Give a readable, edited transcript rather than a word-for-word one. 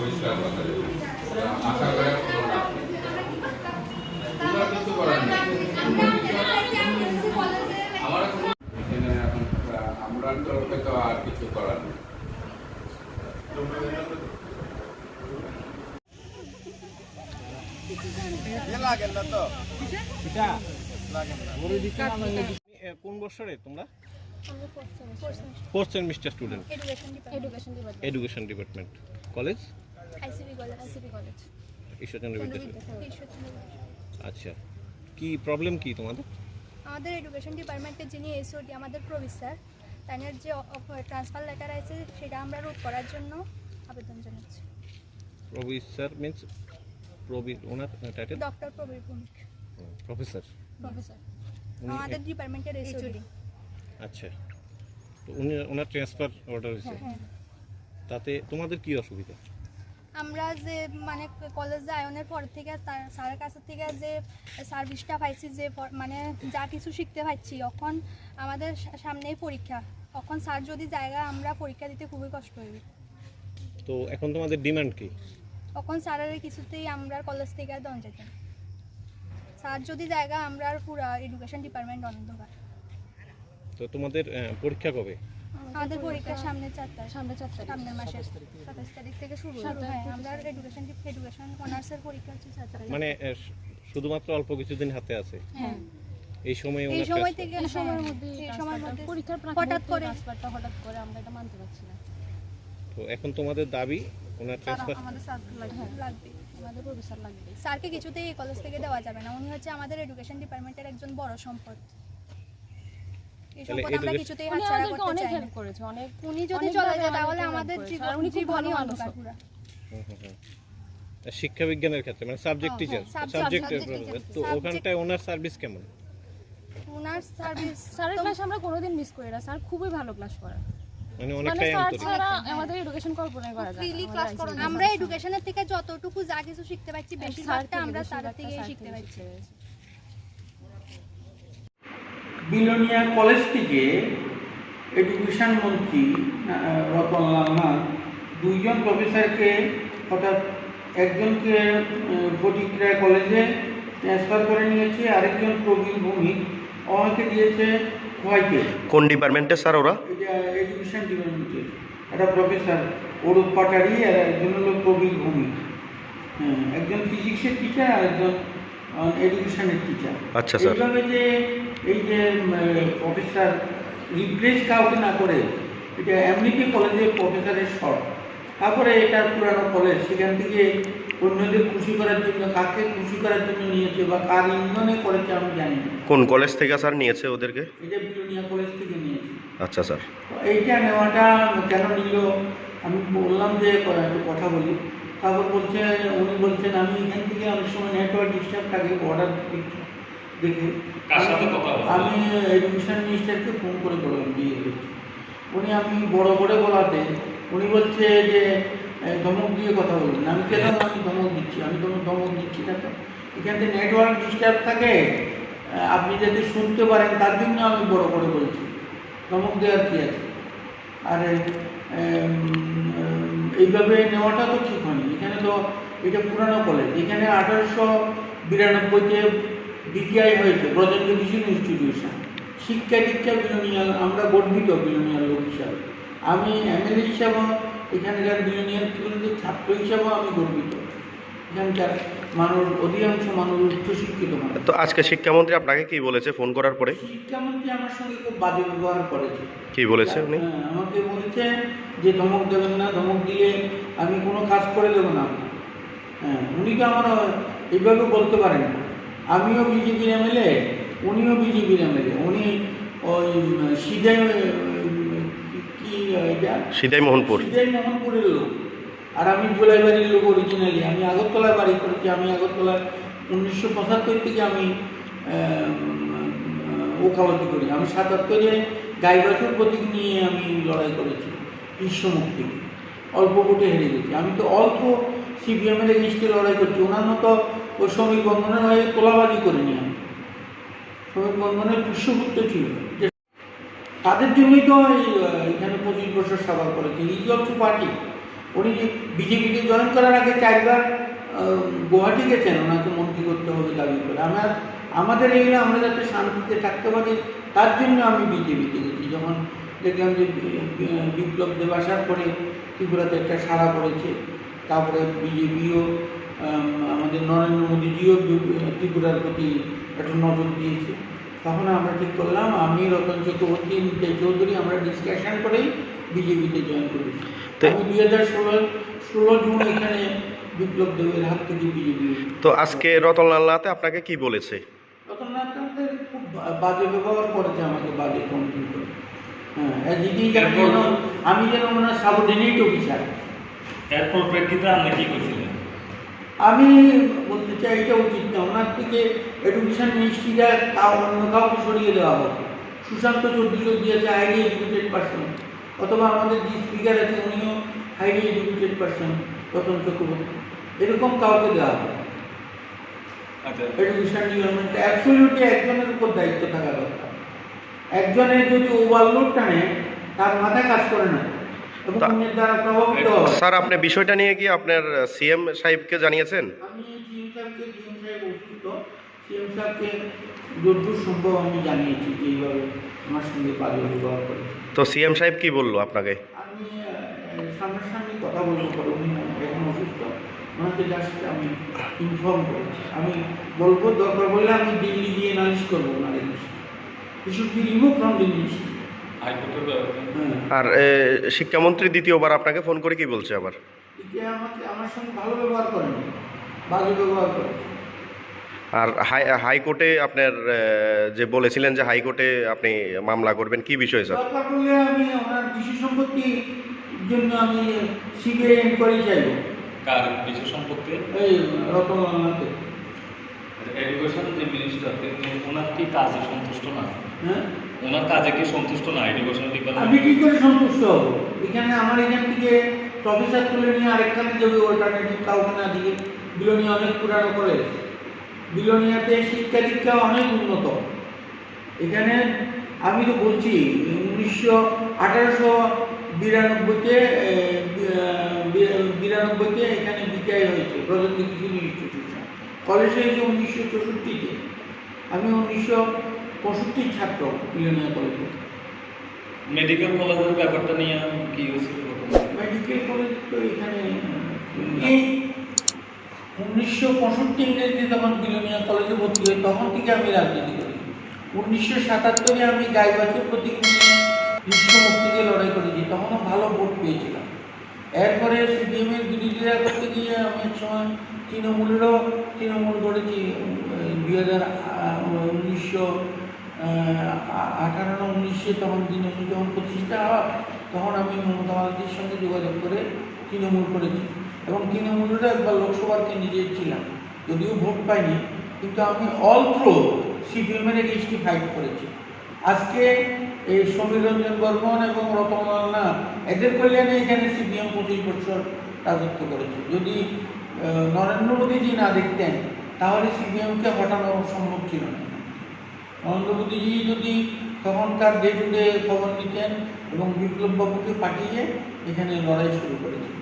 পরিষ্কার কথা আশা করে কিছু করার নেই। আমার এখানে এখন আমরা তরফে তো আর কিছু করার নেই। কোন বছরে তোমরা? Fourth semester student, education department, college college Ishwarchandra Vidyasagar. আচ্ছা, কি প্রবলেম কি তোমাদের? আমাদের এডুকেশন ডিপার্টমেন্টের যিনি এসওডি আমাদের প্রফেসর, তাদের যে ট্রান্সফার লেটার আছে সেটা আমরা রোধ করার জন্য আবেদন জানাচ্ছি। প্রফেসর মিন্স ওনার title doctor Prabir Bhowmik, professor আমাদের ডিপার্টমেন্টের এসওডি। আচ্ছা, তো ওনার ট্রান্সফার অর্ডার হয়েছে, তাতে তোমাদের কি অসুবিধা? আমরা যে মানে কলেজে আয়নের পর থেকে স্যারের কাছ থেকে যে সার্ভিসটা পাইছি, যে মানে যা কিছু শিখতে পাচ্ছি, এখন আমাদের সামনেই পরীক্ষা, এখন স্যার যদি জায়গা আমরা পরীক্ষা দিতে খুবই কষ্ট হবে। তো এখন তোমাদের ডিমান্ড কি? এখন স্যারের কিছুতেই আমরা কলেজ থেকে আর দন যেতাম, স্যার যদি জায়গা আমরা পুরো এডুকেশন ডিপার্টমেন্ট অন্ধকার। তো তোমাদের পরীক্ষা কবে? আমাদের পরীক্ষা সামনের 4 তারিখ, সামনের মাসের 27 তারিখ থেকে শুরু হবে। আমরা এডুকেশন অনার্সের পরীক্ষা হচ্ছে 4 তারিখ। মানে শুধুমাত্র অল্প কিছুদিন হাতে আছে। হ্যাঁ, এই সময় থেকে এই সময়ের মধ্যে পরীক্ষার হঠাৎ করে আমরা এটা মানতে পারছি না। তো এখন তোমাদের দাবি ওনার ট্রান্সফার আমাদের স্যার লাগবে, আমাদের প্রফেসর লাগবে। স্যারকে কিছুতেই এই কলেজ থেকে দেওয়া যাবে না, উনি হচ্ছে আমাদের এডুকেশন ডিপার্টমেন্টের একজন বড় সম্পদ। এই সম্পদ আমরা কিছুতেই হাতছাড়া করতে চাই না। অনেক হেল্প করেছে, অনেক। উনি যদি চলে যায় তাহলে আমাদের জীবনই অন্ধকার পুরো। শিক্ষা বিজ্ঞানের ক্ষেত্রে মানে সাবজেক্ট টিচার, সাবজেক্ট তো ওখানটায় ওনার সার্ভিস কেমন? ওনার সার্ভিস, স্যারের ক্লাস আমরা কোনোদিন মিস করি না, স্যার খুবই ভালো ক্লাস করেন। মানে অনেকটাই ছাড়া আমাদের এডুকেশন কল্পনাই করা যায় না। ফ্রিলি ক্লাস করেন, আমরা এডুকেশনের থেকে যতটুকু যা কিছু শিখতে পাচ্ছি বেশিরভাগটা আমরা স্যারের থেকেই শিখতে পাচ্ছি। বিলোনিয়া কলেজ থেকে এডুকেশন মন্ত্রী রতনলাল নাথ দুইজন প্রফেসরকে অর্থাৎ একজনকে প্রতিক্রিয়া কলেজে ট্রান্সফার করে নিয়েছে, আরেকজন প্রবীণ ভৌমিক আমাকে দিয়েছে খোয়াইতে। কোন ডিপার্টমেন্টে স্যার ওরা? এটা এডুকেশন ডিপার্টমেন্টের একটা প্রফেসর অরূপ পাটারি, আর একজন হলো প্রবীণ ভৌমিক। হ্যাঁ, একজন ফিজিক্সের টিচার আর একজন এডুকেশনের টিচার। আচ্ছা স্যার, এইভাবে যে এই যে প্রফেসর রিপ্লেস কাউকে না করে, এটা এমনিতে কলেজের প্রফেসরের শর্ট, তারপরে এটা পুরানো কলেজ, সেখান থেকে অন্যদের খুশি করার জন্য, কাকে খুশি করার জন্য নিয়েছে বা কার ইন্ধনে করেছে আমি জানি না। কোন কলেজ থেকে স্যার নিয়েছে ওদেরকে? এটা বিলোনিয়া কলেজ থেকে নিয়েছে। আচ্ছা স্যার, এইটা নেওয়াটা কেন নিল আমি বললাম যে একটু কথা বলি। তারপর উনি বলছেন আমি এখান থেকে অনেক সময় নেটওয়ার্ক ডিস্টার্ব থাকে অর্ডার দেখে আমি এডুকেশন মিনিস্টারকে ফোন করে বললাম দিয়ে দিচ্ছি। আমি বড় বলাতে উনি বলছে যে ধমক দিয়ে কথা বলবেন। আমি কেন আমি ধমক দিচ্ছি? আমি ধমক দিচ্ছি না, তো এখান থেকে নেটওয়ার্ক ডিস্টার্ব থাকে, আপনি যাতে শুনতে পারেন তার জন্য আমি বড় বলছি, ধমক দেওয়ার কী আছে? আর এইভাবে নেওয়াটা তো ঠিক হয়নি। এখানে তো এটা পুরানো কলেজ, এখানে 1892-তে বিটিআই হয়েছে, ব্রজেন্দ্র এডুকেশন ইনস্টিটিউশন। শিক্ষা দীক্ষা বিলোনিয়া, আমরা গর্বিত বিলোনিয়ার লোক হিসাবে। আমি MLA হিসাবেও এখানকার বিলোনিয়ার ছাত্র হিসাবেও আমি গর্বিত। এখানকার মানুষ, অধিকাংশ মানুষ উচ্চশিক্ষিত মানুষ। তো আজকে শিক্ষামন্ত্রী আপনাকে কি বলেছে ফোন করার পরে? শিক্ষামন্ত্রী আমার সঙ্গে খুব বাজে ব্যবহার করেছে। কি বলেছে উনি? আমাকে বলেছে যে ধমক দেবেন না, ধমক দিলে আমি কোনো কাজ করে দেবো না। হ্যাঁ, উনি তো আমার এইভাবে বলতে পারেন না। আমিও বিজেপির MLA, উনিও বিজেপির MLA। উনি ওই সিদাই মোহনপুরের লোক, আর আমি জোলাইবাড়ির লোক অরিজিনালি। আমি আগরতলায় বাড়ি করেছি। আমি আগরতলায় 1975 থেকে আমি ওকালতি করি। আমি 77-এ গাই বাছুর প্রতীক নিয়ে আমি লড়াই করেছি বিশ্বমুক্তি, অল্প ভোটে হেরে গেছি। আমি তো অল্প CPM-এর এগেইনস্টে লড়াই করছি। ওনার মতো ওই শ্রমিক বন্ধনের হয়ে তোলাবাজি করিনি আমি। শ্রমিক বন্ধনের পুষ্যপুত্র ছিল, তাদের জন্যই তো এখানে 25 বছর সাবার করেছে। ইজ অলসো পার্টি, উনি বিজেপিতে জয়েন করার আগে 4বার গুয়াহাটি গেছেন ওনাকে মন্ত্রী করতে হবে দাবি করে। আমাদের এগুলো আমরা যাতে শান্তিতে থাকতে পারি তার জন্য আমি বিজেপিতে গেছি। যখন দেখলাম যে বিপ্লব দেব আসার পরে ত্রিপুরাতে একটা সাড়া পড়েছে, তারপরে বিজেপিও আমাদের নরেন্দ্র মোদীজিও ত্রিপুরার প্রতি একটা নজর দিয়েছে, তখন আমরা ঠিক করলাম আমি রতন চক্রবর্তী চৌধুরী আমরা ডিসকাশন করেই বিজেপিতে জয়েন করেছি। আমি 2016 জুন এখানে বিপ্লব দেবের হাত থেকে বিজেপি। তো আজকে রতনলাল নাথ আপনাকে কি বলেছে? রতনলাল নাথ খুব বাজে ব্যবহার করেছে আমাকে, বাজে কন্ট্রোল করে। হ্যাঁ, আমি যেন ওনার সাবঅর্ডিনেট অফিসার। এরপর প্রেক্ষিতে আপনি কি করছিলেন? আমি বলতে চাই এটা উচিত না, ওনার থেকে এডুকেশন মিনিস্ট্রিটা অন্য কাউকে সরিয়ে দেওয়া হোক। সুশান্ত চৌধুরীও দিয়েছে হাইলি এডুকেটেড পার্সন, অথবা আমাদের যে স্পিকার আছে উনিও highly educated person Ratan Chakraborty, এরকম কাউকে দেওয়া হবে। এডুকেশন ডিপার্টমেন্টে অ্যাবসলিউটলি একজনের উপর দায়িত্ব থাকা দরকার। একজনের যদি ওভারলোড টানে তার মাথা কাজ করে না এবং অন্যের দ্বারা প্রভাবিত হয়। স্যার, আপনি বিষয়টা নিয়ে কি আপনার সিএম সাহেবকে জানিয়েছেন? আমি সিএম সাহেব অসুস্থ, সিএম সাহেবকে যতদূর সম্ভব আমি জানিয়েছি যে এইভাবে আমার সঙ্গে বাজে ব্যবহার করেছে। তো সিএম সাহেব কি বললো আপনাকে? আমি সামনাসামনি কথা বলবো পরে, উনি এখন অসুস্থ, ওনাকে জাস্ট আমি ইনফর্ম করেছি। আমি বলবো দরকার বললে আমি দিল্লি দিয়ে নালিশ করবো ওনার এগেন্সটে। He should be remove from Delhi. আর শিক্ষামন্ত্রী দ্বিতীয়বার আপনাকে ফোন করে কি বলছে আবার? আমার সঙ্গে ভালো ব্যবহার করেন, বাজে ব্যবহার করেন। আর হাইকোর্টে আপনার যে বলেছিলেন যে হাইকোর্টে আপনি মামলা করবেন, কি বিষয় স্যার? দরকার পড়লে আমি ওনার কৃষি সম্পত্তির জন্য আমি সিবিআই এনকোয়ারি চাইব। কার কৃষি সম্পত্তি? এই রতনলাল নাথের। এডুকেশন যে মিনিস্টার, ওনার কি কাজে সন্তুষ্ট না? হ্যাঁ, ওনার কাজে কি সন্তুষ্ট না এডুকেশন ডিপার্টমেন্ট? আমি কি করে সন্তুষ্ট হব? এখানে আমার এখান থেকে প্রফেসর তুলে নিয়ে আরেকখানে যাবে অল্টারনেটিভ কাউকে না দিয়ে। বিলোনিয়া অনেক পুরানো কলেজ, বিলোনিয়াতে শিক্ষা দীক্ষা অনেক উন্নত। এখানে আমি তো বলছি 1892-তে এখানে বিকায় হয়েছে ব্রজেন্দ্র কৃষি ইনস্টিটিউশন। কলেজ হয়েছে 1964-তে। আমি 1965 ছাত্র বিলোনিয়া কলেজে। মেডিকেল কলেজের ব্যাপারটা নিয়ে কি হয়েছিল? মেডিকেল কলেজ তো এখানে এই 1965 ইংরেজিতে যখন বিলোনিয়া কলেজে ভর্তি হই তখন থেকে আমি রাজনীতি করি। 1977-এ আমি গাইবান্ধের প্রতীক নিয়ে বিশ্বমুক্তিকে লড়াই করেছি, তখনও ভালো ভোট পেয়েছিলাম। এরপরে সিপিএমের বিরোধিতা করতে গিয়ে আমি এক সময় তৃণমূল করেছি। 1918-19 তখন তৃণমূল যখন প্রতিষ্ঠা হয় তখন আমি মমতা ব্যানার্জির সঙ্গে যোগাযোগ করে তৃণমূল করেছি এবং তৃণমূলেরও একবার লোকসভার ক্যান্ডিডেট ছিলাম, যদিও ভোট পাইনি, কিন্তু আমি অল থ্রু সিপিএমের এগেইনস্টে ফাইট করেছি। আজকে এই সমীর রঞ্জন বর্মন এবং রতনলাল নাথ এদের কল্যাণে এখানে সিপিএম 25 বছর রাজত্ব করেছে। যদি নরেন্দ্র মোদীজি না দেখতেন তাহলে সিপিএমকে হটানো সম্ভব ছিল না। নরেন্দ্র মোদীজি যদি তখনকার ডে টু ডে খবর নিতেন এবং বিপ্লব বাবুকে পাঠিয়ে এখানে লড়াই শুরু করেছেন।